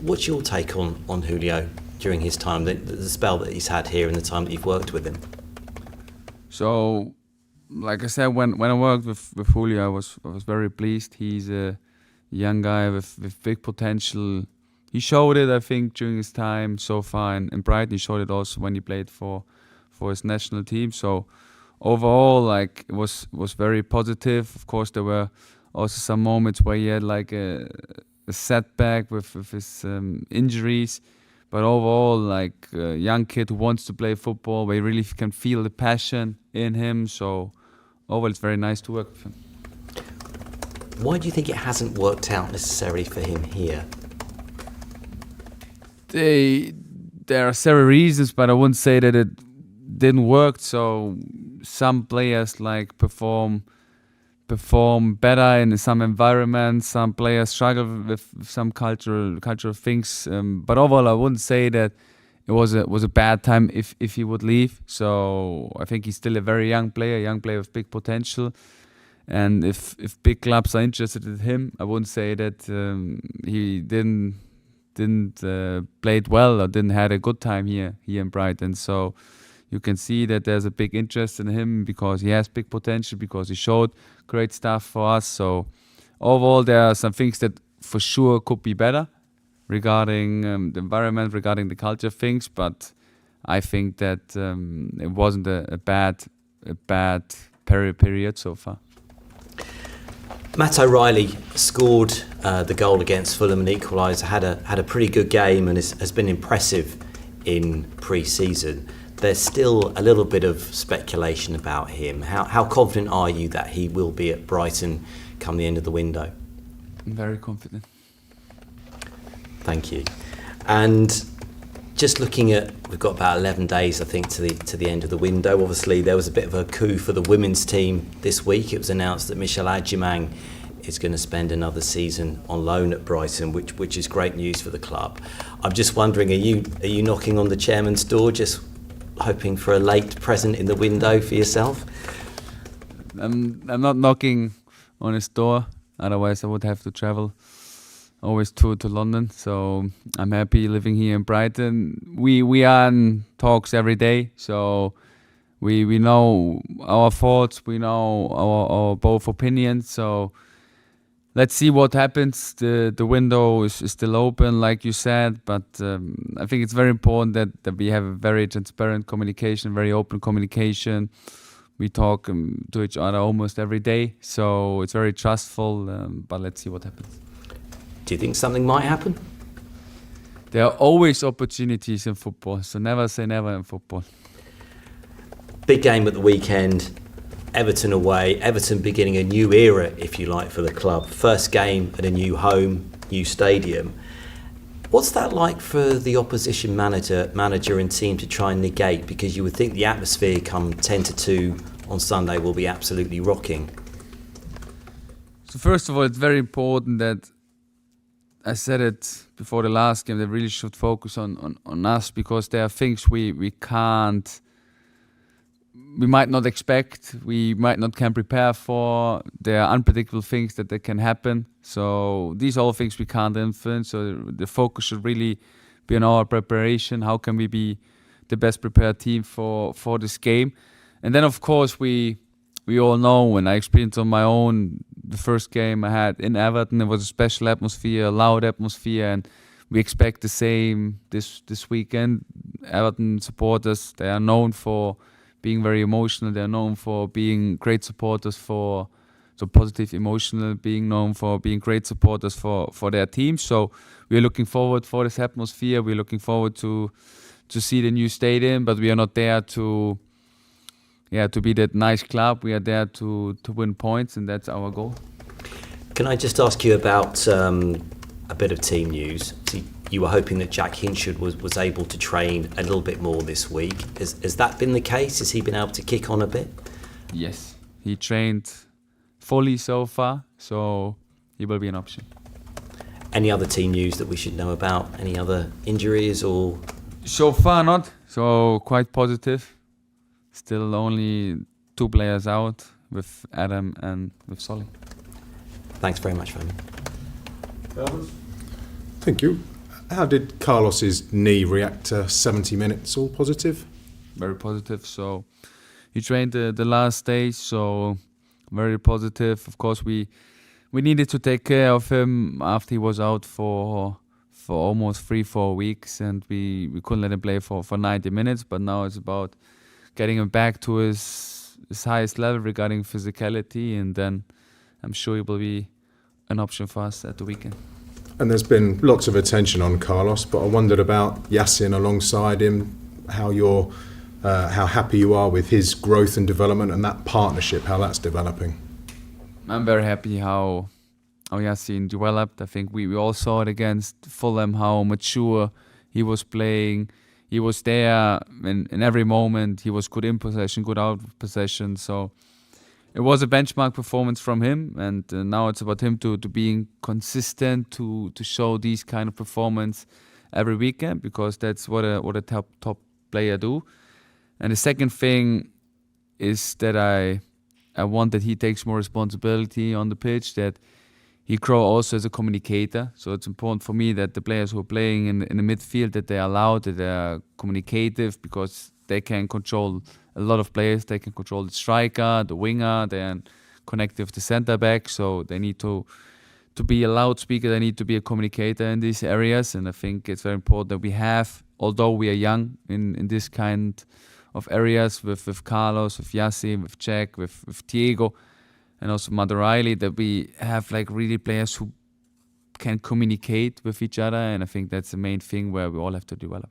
What's your take on Julio during his time, the spell that he's had here and the time that you've worked with him? So, like I said, when I worked with Julio, I was very pleased. He's a young guy with big potential. He showed it, I think, during his time so far in Brighton. He showed it also when he played for his national team. So overall, like, it was very positive. Of course, there were also some moments where he had like a setback with his injuries. But overall, like, a young kid who wants to play football, where you really can feel the passion in him. So overall, it's very nice to work with him. Why do you think it hasn't worked out necessarily for him here? There are several reasons, but I wouldn't say that it didn't work. So some players like perform better in some environments. Some players struggle with some cultural things. But overall, I wouldn't say that it was a bad time if he would leave. So I think he's still a very young player with big potential. And if big clubs are interested in him, I wouldn't say that he didn't play it well or didn't had a good time here in Brighton. So you can see that there's a big interest in him because he has big potential, because he showed great stuff for us. So overall, there are some things that for sure could be better regarding the environment, regarding the culture things. But I think that it wasn't a bad period so far. Matt O'Reilly scored the goal against Fulham and equalised. Had a pretty good game and has been impressive in pre-season. There's still a little bit of speculation about him. How confident are you that he will be at Brighton come the end of the window? I'm very confident. Thank you. And just looking at, we've got about 11 days, I think, to the end of the window. Obviously, there was a bit of a coup for the women's team this week. It was announced that Michelle Adjumang is going to spend another season on loan at Brighton, which is great news for the club. I'm just wondering, are you knocking on the chairman's door, just hoping for a late present in the window for yourself? I'm not knocking on his door. Otherwise, I would have to travel always to London. So I'm happy living here in Brighton. We are in talks every day, so we know our thoughts, we know our both opinions. So let's see what happens. The window is still open, like you said, but I think it's very important that we have a very transparent communication, very open communication. We talk to each other almost every day, so it's very trustful, but let's see what happens. Do you think something might happen? There are always opportunities in football, so never say never in football. Big game at the weekend, Everton away, Everton beginning a new era, if you like, for the club. First game at a new home, new stadium. What's that like for the opposition manager and team to try and negate? Because you would think the atmosphere come 10-2 on Sunday will be absolutely rocking. So first of all, it's very important that, I said it before the last game, they really should focus on us, because there are things we might not expect, we might not can prepare for. There are unpredictable things that can happen. So these are all things we can't influence. So the focus should really be on our preparation. How can we be the best prepared team for this game? And then, of course, we all know, when I experienced on my own, the first game I had in Everton, it was a special atmosphere, a loud atmosphere, and we expect the same this weekend. Everton supporters, they are known for being very emotional. They are known for being great supporters so positive, emotional, being known for being great supporters for their team. So we are looking forward for this atmosphere. We're looking forward to see the new stadium, but we are not there to be that nice club. We are there to win points, and that's our goal. Can I just ask you about a bit of team news? So you were hoping that Jack Hinchard was able to train a little bit more this week. Has that been the case? Has he been able to kick on a bit? Yes, he trained fully so far, so he will be an option. Any other team news that we should know about? Any other injuries or? So far not, so quite positive. Still only 2 players out, with Adam and with Solly. Thanks very much, Fabian. Thank you. How did Carlos's knee react to 70 minutes? All positive? Very positive. So he trained the last stage, so very positive. Of course, we needed to take care of him after he was out for almost 3-4 weeks, and we couldn't let him play for 90 minutes. But now it's about getting him back to his highest level regarding physicality, and then I'm sure he will be an option for us at the weekend. And there's been lots of attention on Carlos, but I wondered about Yassin alongside him, how happy you are with his growth and development and that partnership, how that's developing. I'm very happy how Yassin developed. I think we all saw it against Fulham, how mature he was playing. He was there in every moment. He was good in possession, good out of possession. So it was a benchmark performance from him, and now it's about him to being consistent, to show these kind of performance every weekend, because that's what a top player do. And the second thing is that I want that he takes more responsibility on the pitch, that he grow also as a communicator. So it's important for me that the players who are playing in the midfield, that they are loud, that they are communicative, because they can control a lot of players. They can control the striker, the winger, they are connected with the centre back. So they need to be a loudspeaker, they need to be a communicator in these areas. And I think it's very important that we have, although we are young in this kind of areas, with Carlos, with Yassin, with Jack, with Diego, and also Madureira, that we have like really players who can communicate with each other. And I think that's the main thing where we all have to develop.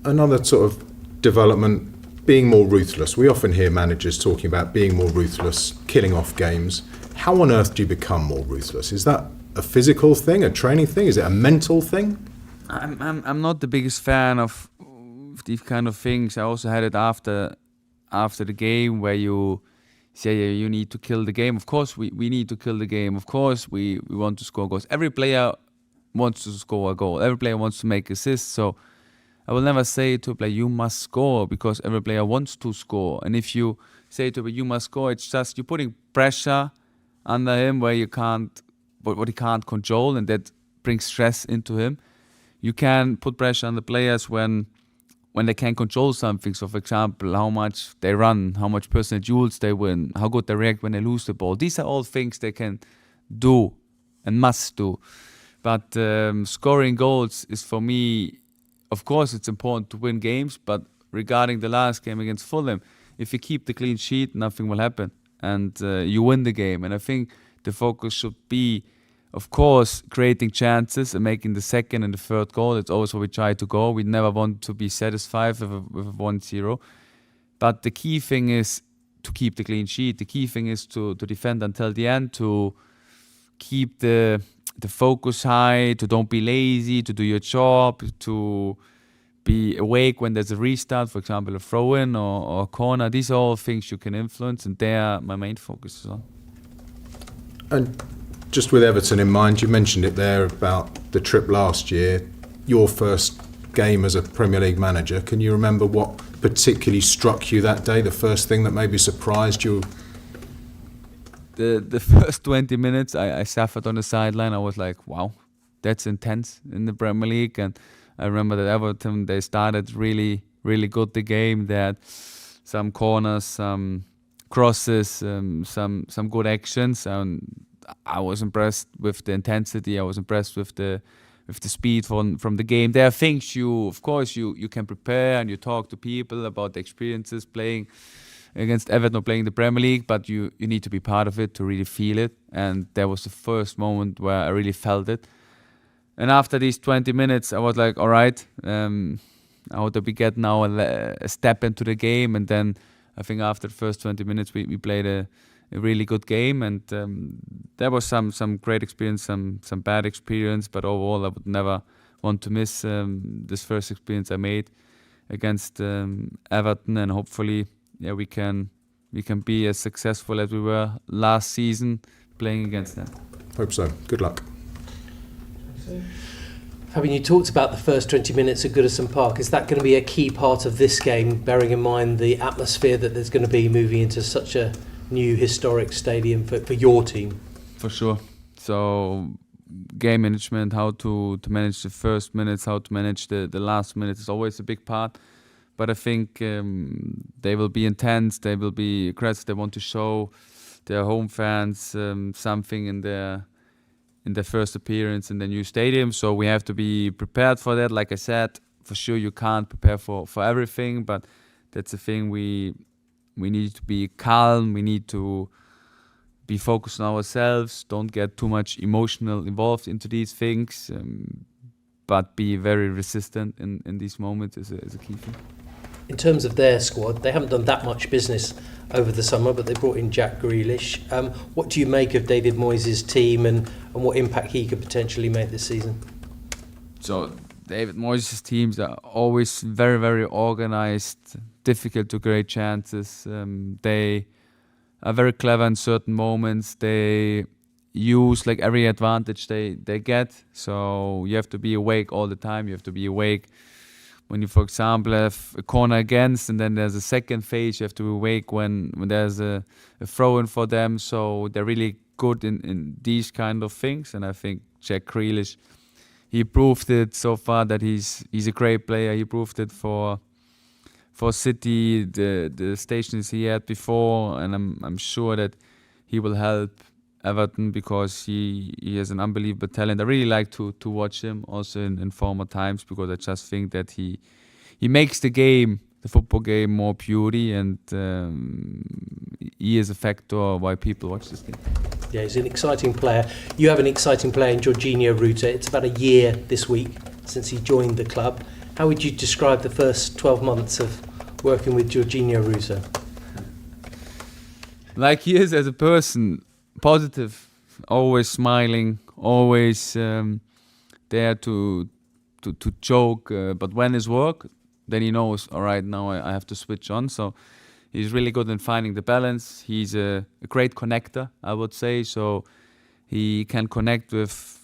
Another sort of development, being more ruthless. We often hear managers talking about being more ruthless, killing off games. How on earth do you become more ruthless? Is that a physical thing, a training thing? Is it a mental thing? I'm not the biggest fan of these kind of things. I also had it after the game, where you say you need to kill the game. Of course we need to kill the game. Of course we want to score goals. Every player wants to score a goal. Every player wants to make assists. So I will never say to a player, you must score, because every player wants to score. And if you say to a player, you must score, it's just you're putting pressure under him where you can't, what he can't control, and that brings stress into him. You can put pressure on the players when they can control something. So, for example, how much they run, how much personal duels they win, how good they react when they lose the ball. These are all things they can do and must do. But scoring goals is, for me, of course, it's important to win games. But regarding the last game against Fulham, if you keep the clean sheet, nothing will happen, and you win the game. And I think the focus should be, of course, creating chances and making the second and the third goal. It's always where we try to go. We never want to be satisfied with a 1-0. But the key thing is to keep the clean sheet. The key thing is to defend until the end, to keep the focus high, to don't be lazy, to do your job, to be awake when there's a restart, for example, a throw-in or a corner. These are all things you can influence, and they are my main focus as well. And just with Everton in mind, you mentioned it there about the trip last year, your first game as a Premier League manager. Can you remember what particularly struck you that day, the first thing that maybe surprised you? The first 20 minutes, I suffered on the sideline. I was like, wow, that's intense in the Premier League. And I remember that Everton, they started really, really good the game. They had some corners, some crosses, some good actions. And I was impressed with the intensity. I was impressed with the speed from the game. There are things you can prepare, and you talk to people about the experiences playing against Everton or playing the Premier League, but you need to be part of it to really feel it. And that was the first moment where I really felt it. And after these 20 minutes, I was like, all right, how do we get now a step into the game? And then I think after the first 20 minutes, we played a really good game, and there was some great experience, some bad experience, but overall I would never want to miss this first experience I made against Everton, and hopefully we can be as successful as we were last season playing against them. Hope so. Good luck. Fabian, you talked about the first 20 minutes at Goodison Park. Is that going to be a key part of this game, bearing in mind the atmosphere that there's going to be moving into such a new historic stadium for your team? For sure. So game management, how to manage the first minutes, how to manage the last minutes is always a big part. But I think they will be intense, they will be aggressive, they want to show their home fans something in their first appearance in the new stadium. So we have to be prepared for that. Like I said, for sure you can't prepare for everything, but that's the thing. We need to be calm, we need to be focused on ourselves, don't get too much emotional involved into these things, but be very resistant in these moments is a key thing. In terms of their squad, they haven't done that much business over the summer, but they brought in Jack Grealish. What do you make of David Moyes' team and what impact he could potentially make this season? So David Moyes' teams are always very, very organised, difficult to create chances. They are very clever in certain moments. They use like every advantage they get. So you have to be awake all the time. You have to be awake when you, for example, have a corner against and then there's a second phase. You have to be awake when there's a throw-in for them. So they're really good in these kind of things. And I think Jack Grealish, he proved it so far that he's a great player. He proved it for City, the stations he had before, and I'm sure that he will help Everton because he has an unbelievable talent. I really like to watch him also in former times because I just think that he makes the football game more beauty, and he is a factor why people watch this game. Yeah, he's an exciting player. You have an exciting player in Jorginho Ruta. It's about a year this week since he joined the club. How would you describe the first 12 months of working with Jorginho Ruta? Like he is as a person, positive, always smiling, always there to joke. But when it's work, then he knows, all right, now I have to switch on. So he's really good in finding the balance. He's a great connector, I would say. So he can connect with